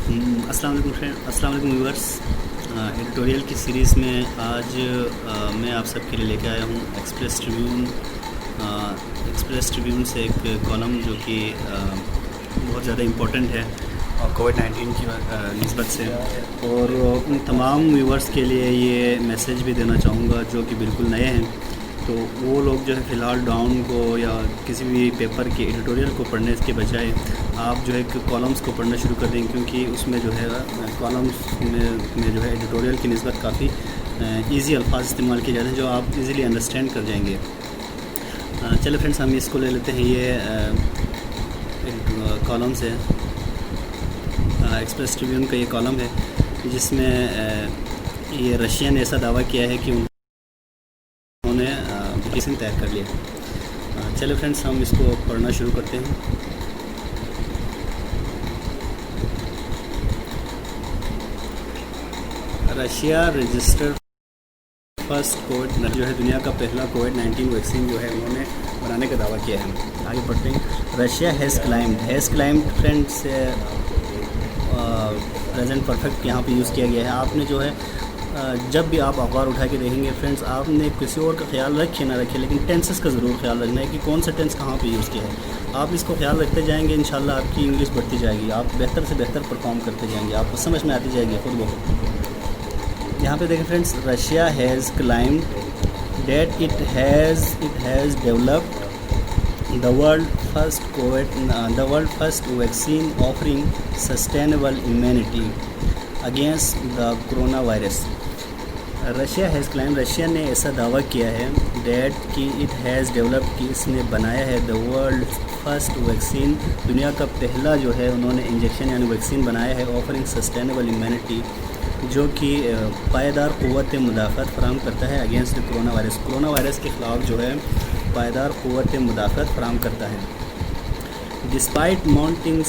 अस्सलाम वालेकुम फ्रेंड, अस्सलाम वालेकुम व्यूअर्स। एडिटोरियल की सीरीज़ में आज मैं आप सबके लिए लेके आया हूँ एक्सप्रेस ट्रिब्यून से एक कॉलम जो कि बहुत ज़्यादा इम्पोर्टेंट है और कोविड-19 की निस्बत से, और उन तमाम व्यूअर्स के लिए ये मैसेज भी देना चाहूँगा जो कि बिल्कुल नए हैं। तो वो लोग जो है फ़िलहाल डाउन को या किसी भी पेपर के एडिटोरियल को पढ़ने के बजाय आप जो है कॉलम्स को पढ़ना शुरू कर दें, क्योंकि उसमें जो है कॉलम्स में जो है एडिटोरियल की निस्बत काफ़ी ईज़ी अल्फाज इस्तेमाल किए जाते हैं जो आप इजीली अंडरस्टैंड कर जाएंगे। चलो फ्रेंड्स, हम इसको ले लेते हैं। ये कॉलम्स है, एक्सप्रेस ट्रिब्यून का ये कॉलम है जिसमें ये रशिया ने ऐसा दावा किया है कि उन्होंने वैक्सीन तैयार कर लिया। चलो फ्रेंड्स, हम इसको पढ़ना शुरू करते हैं। रशिया रजिस्टर्ड फर्स्ट कोविड जो है दुनिया का पहला कोविड-19 वैक्सीन जो है उन्होंने बनाने का दावा किया है। आगे पढ़ते हैं। Russia has climbed friends present perfect यहाँ पे यूज़ किया गया है। आपने जो है जब भी आप अखबार उठा के देखेंगे फ्रेंड्स, आपने किसी और का ख्याल रखे ना रखे, लेकिन टेंसेस का ज़रूर ख्याल रखना है कि कौन सा टेंस कहाँ पे यूज़ किया है। आप इसको ख्याल रखते जाएंगे, इंशाल्लाह आपकी इंग्लिश बढ़ती जाएगी, आप बेहतर से बेहतर परफॉर्म करते जाएंगे, आपको समझ में आती जाएगी खुद ब खुद। यहाँ पे देखें friends, Russia has climbed that it has developed the world first vaccine offering sustainable immunity against the coronavirus। Russia has climb, Russia ने ऐसा दावा किया है डेट कि इट हैज़ डेवलप, कि इसने बनाया है द वर्ल्ड फर्स्ट वैक्सीन, दुनिया का पहला जो है उन्होंने इंजेक्शन यानी वैक्सीन बनाया है ऑफरिंग सस्टेनेबल इम्यूनिटी, जो कि पायदार क़ुव्वत मुदाफ़त फराहम करता है अगेंस्ट कोरोना वायरस के ख़िलाफ़ जो है पायदार क़ुव्वत मुदाफ़त फराहम करता है। Despite mounting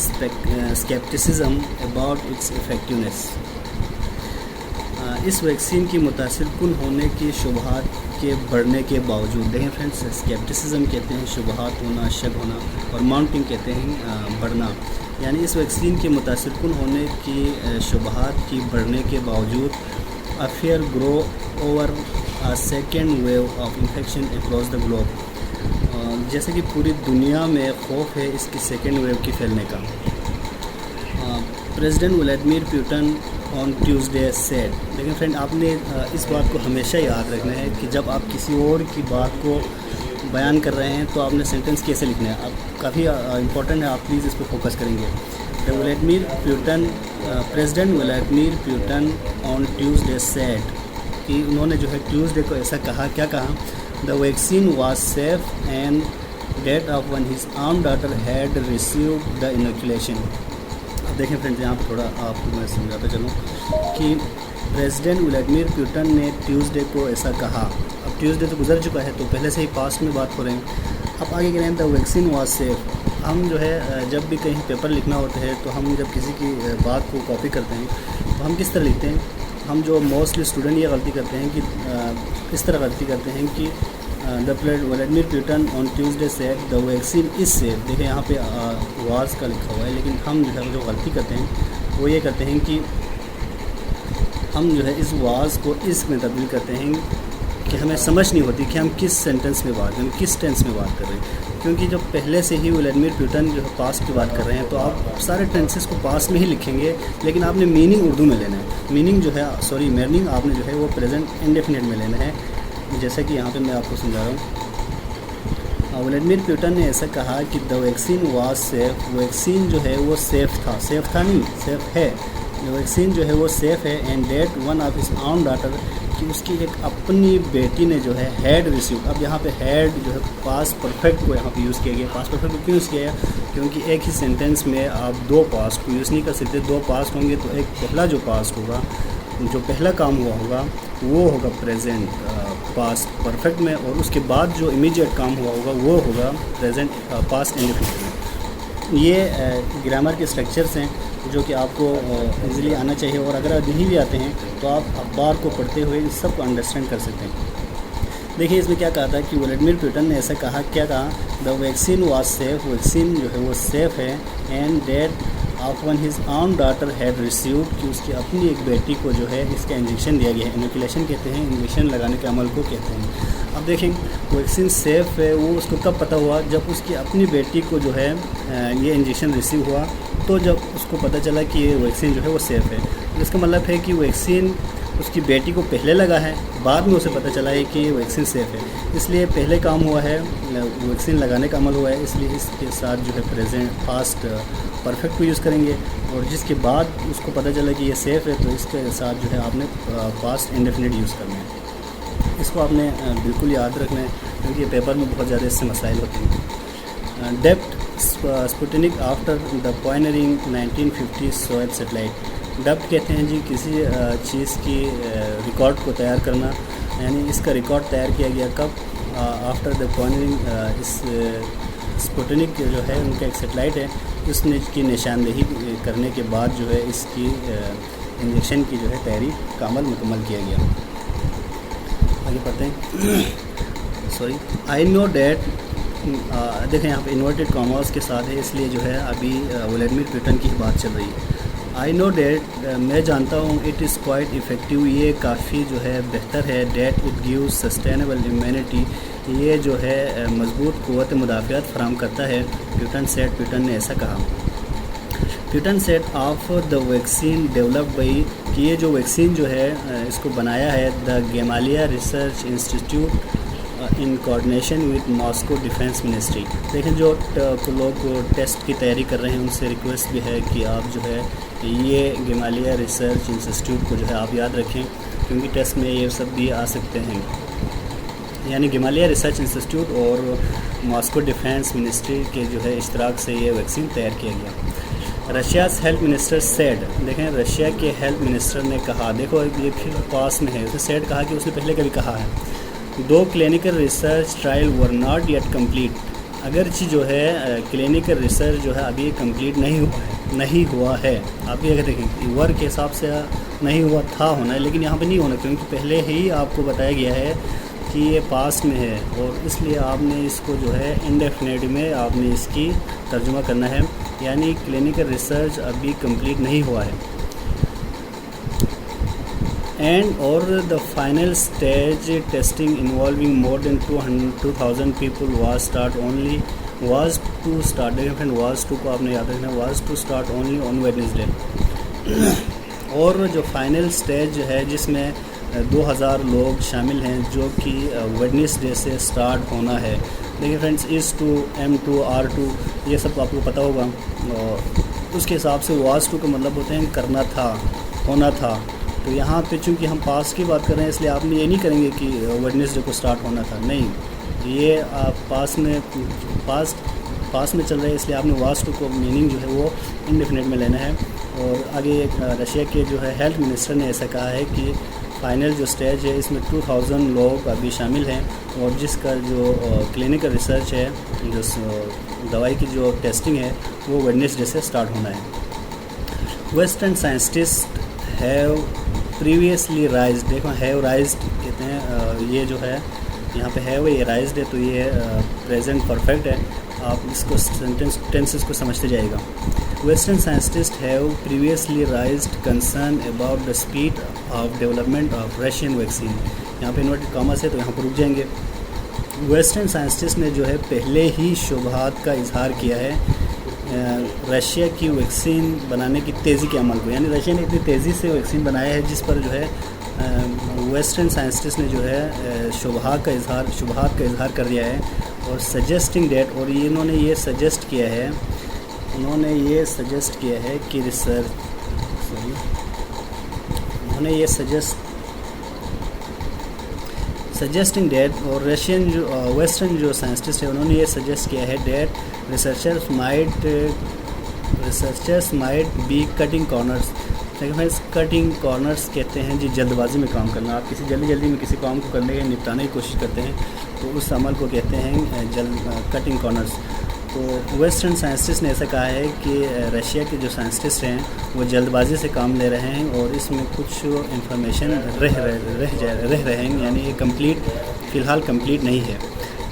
scepticism about it's effectiveness, इस वैक्सीन की मुतासिर कुन होने की शुबहात के बढ़ने के बावजूद, देखें फ्रेंड्स, स्केप्टिसिज्म कहते हैं शुबहात होना, शक होना, और माउंटिंग कहते हैं बढ़ना, यानी इस वैक्सीन के मुतासिर कुन होने की शुबहात की बढ़ने के बावजूद a fair grow over a second wave of infection across the globe, जैसे कि पूरी दुनिया में खौफ है इसकी सेकेंड वेव की फैलने का। President Vladimir Putin on Tuesday said, लेकिन फ्रेंड आपने इस बात को हमेशा याद रखना है कि जब आप किसी और की बात को बयान कर रहे हैं तो आपने सेंटेंस कैसे लिखना है, आप काफ़ी इंपॉर्टेंट है, आप प्लीज़ इस पर फोकस करेंगे। President Vladimir Putin on Tuesday said, कि उन्होंने जो है ट्यूसडे को ऐसा कहा, क्या कहा, the vaccine was safe and that of one his arm daughter had received the inoculation. अब देखें फ्रेंड्स, यहाँ पर थोड़ा आपको मैं समझाता चलूँ कि प्रेसिडेंट व्लादिमीर पुतिन ने ट्यूसडे को ऐसा कहा। अब ट्यूसडे तो गुजर चुका है, तो पहले से ही पास्ट में बात हो रहे हैं। अब आगे कह रहे हैं द वैक्सीन वाज सेफ। हम जो है जब भी कहीं पेपर लिखना होता है तो हम जब किसी की बात को कॉपी करते हैं तो हम किस तरह लिखते हैं, हम जो मोस्टली स्टूडेंट ये गलती करते हैं कि इस तरह गलती करते हैं कि the Vladimir Putin on Tuesday said the vaccine is safe. देखिए यहाँ पे वाज का लिखा हुआ है, लेकिन हम जो गलती करते हैं वो ये करते हैं कि हम जो है इस वाज को इस में तब्दील करते हैं कि हमें समझ नहीं होती कि हम किस सेंटेंस में बात करें, किस टेंस में बात कर रहे हैं, क्योंकि जब पहले से ही व्लादिमीर पुतिन जो है पास्ट की बात कर रहे हैं तो आप सारे टेंसेस को पास्ट में ही लिखेंगे, लेकिन आपने मीनिंग उर्दू में लेना है। मीनिंग आपने जो है वो प्रेजेंट इंडेफिनिट में लेना है, जैसा कि यहाँ पे मैं आपको समझा रहा हूँ। व्लादिमीर पुतिन ने ऐसा कहा कि the vaccine was safe, vaccine जो है वो सेफ है, वैक्सीन जो है वो सेफ़ है, and that one of his arm daughter, कि उसकी एक अपनी बेटी ने जो है हैड रिसीव। अब यहाँ पे हैड जो है पास्ट परफेक्ट को यहाँ पे यूज़ किया गया। पास्ट परफेक्ट को क्यों यूज़ किया गया, क्योंकि एक ही सेंटेंस में आप दो पास्ट को यूज़ नहीं कर सकते। दो पास्ट होंगे तो एक पहला जो पास्ट होगा, जो पहला काम हुआ होगा वो होगा प्रेजेंट पास्ट परफेक्ट में, और उसके बाद जो इमीडिएट काम हुआ होगा वो होगा प्रेजेंट पास्ट इंडेफिनिट में। ये ग्रामर के स्ट्रक्चर्स हैं जो कि आपको इजीली आना चाहिए, और अगर नहीं भी आते हैं तो आप अखबार को पढ़ते हुए इस सब को अंडरस्टैंड कर सकते हैं। देखिए इसमें क्या कहा था कि व्लादिमीर पुतिन ने ऐसा कहा, क्या कहा, the vaccine was safe, vaccine जो है वो सेफ़ है, and that of one his own daughter had received, कि उसकी अपनी एक बेटी को जो है इसका इंजेक्शन दिया गया है। इनोकुलेशन कहते हैं, इंजेक्शन लगाने के अमल को कहते हैं। अब देखें वैक्सीन सेफ़ है, वो उसको कब पता हुआ, जब उसकी अपनी बेटी को जो है ये इंजेक्शन रिसीव हुआ, तो जब उसको पता चला कि ये वैक्सीन जो है वो सेफ़ है। तो इसका मतलब है कि वैक्सीन उसकी बेटी को पहले लगा है, बाद में उसे पता चला है कि ये वैक्सीन सेफ़ है, इसलिए पहले काम हुआ है, वैक्सीन लगाने का अमल हुआ है, इसलिए इसके साथ जो है प्रेजेंट पास्ट परफेक्ट को यूज़ करेंगे। और जिसके बाद उसको पता चला कि ये सेफ़ है, तो इसके साथ जो है आपने पास्ट इंडेफिनिट यूज़ करना है। इसको आपने बिल्कुल याद रखना है, क्योंकि पेपर में बहुत ज़्यादा इससे मसाइल होते हैं। Dubbed Sputnik after the pioneering 1950 Soviet satellite. Dubbed कहते हैं जी किसी चीज़ की रिकॉर्ड को तैयार करना, यानी इसका रिकॉर्ड तैयार किया गया कब, आफ्टर द पॉइनरिंग। इस स्पुतनिक जो है उनका एक सेटेलाइट है, उसने की निशानदेही करने के बाद जो है इसकी इंजेक्शन की जो है तैयारी का अमल मुकम्मल किया गया। आगे पढ़ते हैं। सॉरी, आई नो डैट, देखें यहाँ पे इन्वर्टेड कॉमर्स के साथ है, इसलिए जो है अभी व्लादिमीर पुतिन की बात चल रही है। आई नो डैट, मैं जानता हूँ, इट इज़ क्वाइट इफ़ेक्टिव, ये काफ़ी जो है बेहतर है। That it gives sustainable immunity, ये जो है मजबूत क़ुव्वत मुदाफ़ियत फराहम करता है। पुतिन ने ऐसा कहा। Putin said of the vaccine developed by, कि ये जो वैक्सीन जो है इसको बनाया है the Gamaleya research institute in coordination with Moscow defence ministry. देखें जो लोग टेस्ट की तैयारी कर रहे हैं उनसे रिक्वेस्ट भी है कि आप जो है ये गेमालिया रिसर्च इंस्टीट्यूट को जो है आप याद रखें, क्योंकि टेस्ट में ये सब भी आ सकते हैं। यानी गेमालिया रिसर्च इंस्टीट्यूट और मॉस्को डिफेंस मिनिस्ट्री के जो है इश्तराक से ये वैक्सीन तैयार किया गया। रशियाज़ हेल्थ मिनिस्टर सेड, देखें रशिया के हेल्थ मिनिस्टर ने कहा, देखो ये फिर पास में है, उसने सेड कहा कि उसने पहले कभी कहा है, दो clinical research trial were not yet complete, अगरचि जो है क्लिनिकल रिसर्च जो है अभी कंप्लीट नहीं हुआ है। आप ये देखें वर के हिसाब से नहीं हुआ था होना है, लेकिन यहाँ पे नहीं होना, क्योंकि पहले ही आपको बताया गया है कि ये पास में है, और इसलिए आपने इसको जो है इंडेफिनेट में आपने इसकी तर्जुमा करना है, यानी क्लिनिकल रिसर्च अभी कंप्लीट नहीं हुआ है। एंड और the final stage testing involving more than 2000 people was to को आपने याद रखना, was to start only on Wednesday. और जो फाइनल स्टेज है जिसमें 2000 लोग शामिल हैं, जो कि वेडनेसडे से स्टार्ट होना है। देखिए फ्रेंड्स, इस 2 M2 R2 ये सब आपको पता होगा, और उसके हिसाब से वाज टू का मतलब होते हैं करना था, होना था। तो यहाँ पे चूँकि हम पास की बात कर रहे हैं, इसलिए आपने ये नहीं करेंगे कि वेडनेसडे को स्टार्ट होना था, नहीं, ये आप पास में चल रहे हैं, इसलिए आपने वाज टू को मीनिंग जो है वो इंडेफिनेट में लेना है। और आगे रशिया के जो है हेल्थ मिनिस्टर ने ऐसा कहा है कि फाइनल जो स्टेज है इसमें 2000 लोग अभी शामिल हैं, और जिसका जो क्लिनिकल रिसर्च है, जो दवाई की जो टेस्टिंग है, वो वेडनेसडे से स्टार्ट होना है। वेस्टर्न साइंटिस्ट हैव प्रीवियसली राइज्ड, देखो हैव राइज्ड कहते हैं, ये जो है यहाँ पे है वो ये राइज्ड है, तो ये प्रेजेंट परफेक्ट है, आप इसको टेंसेस को समझते जाएगा। Western scientist have previously राइज्ड concern about the speed of development of Russian vaccine, यहाँ पे इन्वर्टेड कॉमर्स है तो यहाँ पर रुक जाएंगे। वेस्टर्न साइंटिस्ट ने जो है पहले ही शुबहात का इजहार किया है रशिया की वैक्सीन बनाने की तेज़ी के अमल को, यानी रशिया ने इतनी तेज़ी से वैक्सीन बनाया है जिस पर जो है वेस्टर्न साइंटिस्ट ने जो है शुबहात का इजहार कर दिया है। और सजेस्टिंग डेट, और ये इन्होंने ये सजेस्ट किया है कि सजेस्टिंग डेट, और रशियन जो वेस्टर्न जो साइंटिस्ट है उन्होंने ये सजेस्ट किया है that researchers might be cutting corners. देखिए फ्रेंड्स, कटिंग कॉर्नर्स कहते हैं जी जल्दबाजी में काम करना, आप जल्दी में किसी काम को करने के निपटाने की कोशिश करते हैं, तो उस अमल को कहते हैं कटिंग कॉर्नर्स। तो वेस्टर्न साइंटिस्ट ने ऐसा कहा है कि रशिया के जो साइंटिस्ट हैं वो जल्दबाजी से काम ले रहे हैं, और इसमें कुछ इंफॉर्मेशन रह रहे हैं, यानी ये फ़िलहाल कंप्लीट नहीं है।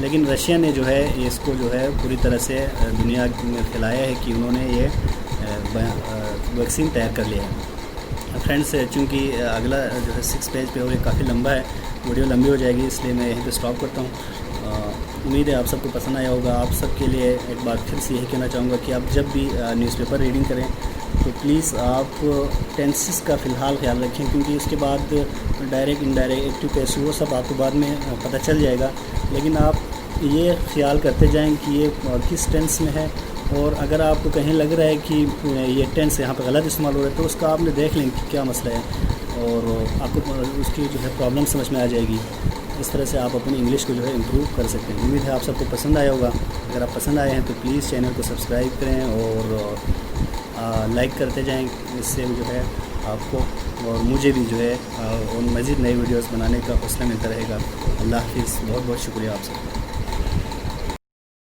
लेकिन रशिया ने जो है इसको जो है पूरी तरह से दुनिया में फैलाया है कि उन्होंने ये वैक्सीन तैयार कर लिया है। फ्रेंड्स, चूँकि अगला जो है 6 पेज पे और ये काफ़ी लंबा है, वीडियो लंबी हो जाएगी, इसलिए मैं यहीं पे स्टॉप करता हूँ। उम्मीद है आप सबको पसंद आया होगा। आप सबके लिए एक बार फिर से यही कहना चाहूँगा कि आप जब भी न्यूज़पेपर रीडिंग करें तो प्लीज़ आप टेंसेस का फ़िलहाल ख्याल रखें, क्योंकि उसके बाद डायरेक्ट, इनडायरेक्ट, एक्टिव, पैसिव वो सब आपको बाद में पता चल जाएगा। लेकिन आप ये ख्याल करते जाएं कि ये किस टेंस में है, और अगर आपको कहीं लग रहा है कि ये टेंस यहाँ पर गलत इस्तेमाल हो रहा है तो उसका आपने देख लें कि क्या मसला है, और आपको उसकी जो है प्रॉब्लम समझ में आ जाएगी। इस तरह से आप अपनी इंग्लिश को जो है इम्प्रूव कर सकते हैं। उम्मीद है आप सबको पसंद आया होगा। अगर आप पसंद आए हैं तो प्लीज़ चैनल को सब्सक्राइब करें और लाइक करते जाएं। इससे जो है आपको और मुझे भी जो है और मज़ीद नई वीडियोस बनाने का हौसला मिलता रहेगा। अल्लाह हाफ़िज़। बहुत बहुत शुक्रिया आप सबका।